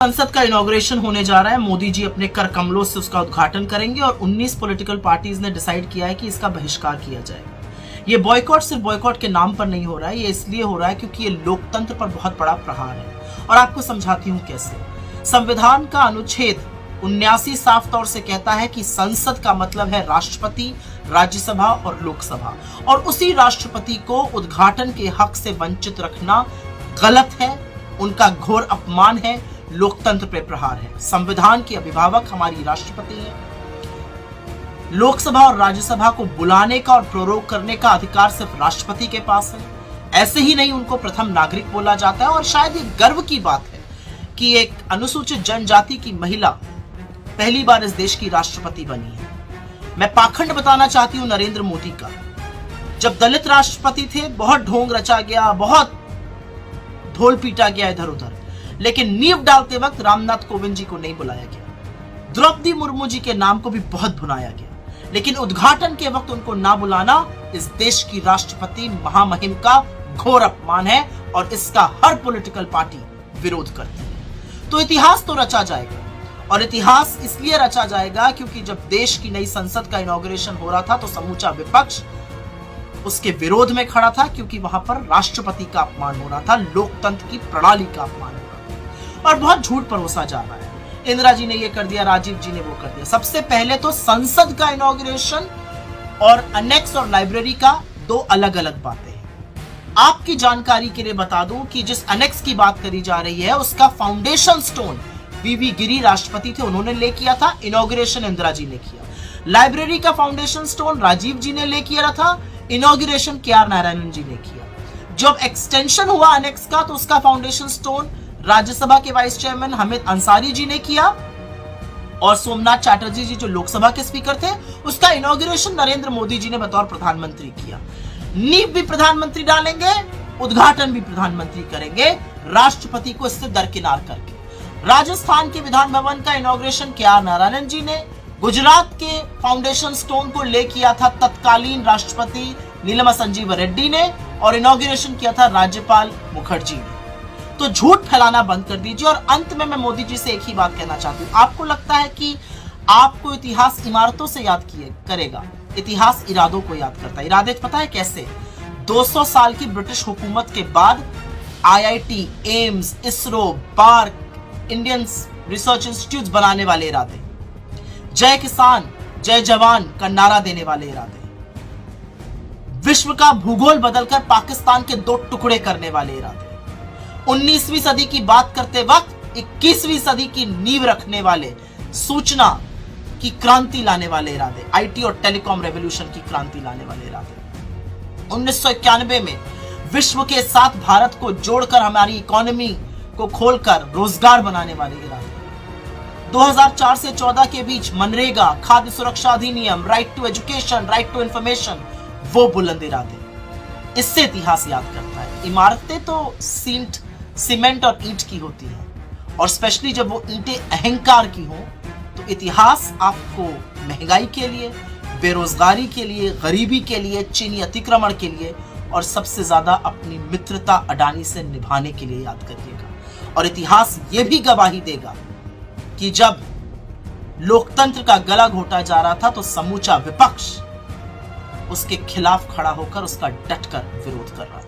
संसद का इनॉग्रेशन होने जा रहा है। मोदी जी अपने कर कमलों से उसका उद्घाटन करेंगे और 19 पॉलिटिकल पार्टीज ने डिसाइड किया है कि इसका बहिष्कार किया जाएगा। ये बॉयकॉट सिर्फ बॉयकॉट के नाम पर नहीं हो रहा है, ये इसलिए हो रहा है क्योंकि ये लोकतंत्र पर बहुत बड़ा प्रहार है। और आपको समझाती हूं कैसे। संविधान का अनुच्छेद 79 साफ तौर से कहता है कि संसद का मतलब है राष्ट्रपति, राज्यसभा और लोकसभा, और उसी राष्ट्रपति को उद्घाटन के हक से वंचित रखना गलत है, उनका घोर अपमान है, लोकतंत्र पे प्रहार है। संविधान के अभिभावक हमारी राष्ट्रपति हैं। लोकसभा और राज्यसभा को बुलाने का और प्रोरोग करने का अधिकार सिर्फ राष्ट्रपति के पास है। ऐसे ही नहीं, उनको प्रथम नागरिक बोला जाता है। और शायद ये गर्व की बात है कि एक अनुसूचित जनजाति की महिला पहली बार इस देश की राष्ट्रपति बनी है। मैं पाखंड बताना चाहती हूं नरेंद्र मोदी का। जब दलित राष्ट्रपति थे, बहुत ढोंग रचा गया, बहुत ढोल पीटा गया इधर उधर, लेकिन नींव डालते वक्त रामनाथ कोविंद जी को नहीं बुलाया गया। द्रौपदी मुर्मू जी के नाम को भी बहुत भुनाया गया, लेकिन उद्घाटन के वक्त उनको ना बुलाना इस देश की राष्ट्रपति महामहिम का घोर अपमान है और इसका हर पॉलिटिकल पार्टी विरोध करती है। तो इतिहास तो रचा जाएगा, और इतिहास इसलिए रचा जाएगा क्योंकि जब देश की नई संसद का इनॉग्रेशन हो रहा था तो समूचा विपक्ष उसके विरोध में खड़ा था, क्योंकि वहां पर राष्ट्रपति का अपमान हो रहा था, लोकतंत्र की प्रणाली का अपमान हो रहा था। और बहुत झूठ परोसा जा रहा है। इंदिरा जी ने ये कर दिया, राजीव जी ने वो कर दिया। सबसे पहले तो संसद का इनॉग्रेशन और अनेक्स और लाइब्रेरी का दो अलग अलग बातें हैं। आपकी जानकारी के लिए बता दूं कि जिस अनेक्स की बात करी जा रही है उसका फाउंडेशन स्टोन वीवी गिरी राष्ट्रपति थे, उन्होंने ले किया था। इनॉग्रेशन इंदिरा जी ने किया। लाइब्रेरी का फाउंडेशन स्टोन राजीव जी ने ले किया था। Inauguration KR. नारायणन जी ने किया। जब एक्सटेंशन हुआ अनेक्स का तो उसका फाउंडेशन स्टोन राज्यसभा के वाइस चेयरमैन हामिद अंसारी जी ने किया, और सोमनाथ चैटर्जी जी जो लोकसभा के स्पीकर थे, उसका इनॉग्रेशन नरेंद्र मोदी जी ने बतौर प्रधानमंत्री किया। नींव भी प्रधानमंत्री डालेंगे, उद्घाटन भी प्रधानमंत्री करेंगे, राष्ट्रपति को इससे दरकिनार करके। राजस्थान के विधान भवन का इनॉग्रेशन के.आर. नारायणन जी ने, गुजरात के फाउंडेशन स्टोन को ले किया था तत्कालीन राष्ट्रपति नीलमा संजीव रेड्डी ने, और इनॉग्रेशन किया था राज्यपाल मुखर्जी ने। तो झूठ फैलाना बंद कर दीजिए। और अंत में मैं मोदी जी से एक ही बात कहना चाहती हूँ। आपको लगता है कि आपको इतिहास इमारतों से याद करेगा? इतिहास इरादों को याद करता है। इरादे पता है कैसे? 200 साल की ब्रिटिश हुकूमत के बाद IIT, AIIMS, ISRO, BARC, Indian research institute बनाने वाले इरादे, जय किसान जय जवान का नारा देने वाले इरादे, विश्व का भूगोल बदलकर पाकिस्तान के 2 टुकड़े करने वाले इरादे, 19वीं सदी की बात करते वक्त 21वीं सदी की नींव रखने वाले, सूचना की क्रांति लाने वाले इरादे, IT और टेलीकॉम रेवोल्यूशन की क्रांति लाने वाले इरादे, 1991 में विश्व के साथ भारत को जोड़कर हमारी इकोनॉमी को खोलकर रोजगार बनाने वाले इरादे, 2004 से 14 के बीच मनरेगा, खाद्य सुरक्षा अधिनियम, right to education, right to information, वो बुलंद इरादे। इससे इतिहास याद करता है। इमारतें तो सीमेंट और ईंट की होती हैं, और स्पेशली जब वो ईंटें अहंकार की हों, तो इतिहास आपको महंगाई के लिए, बेरोजगारी के लिए, गरीबी के लिए, चीनी अतिक्रमण के लिए, और सबसे ज्यादा अपनी मित्रता अडानी से निभाने के लिए याद करिएगा। और इतिहास ये भी गवाही देगा कि जब लोकतंत्र का गला घोटा जा रहा था तो समूचा विपक्ष उसके खिलाफ खड़ा होकर उसका डटकर विरोध कर रहा था।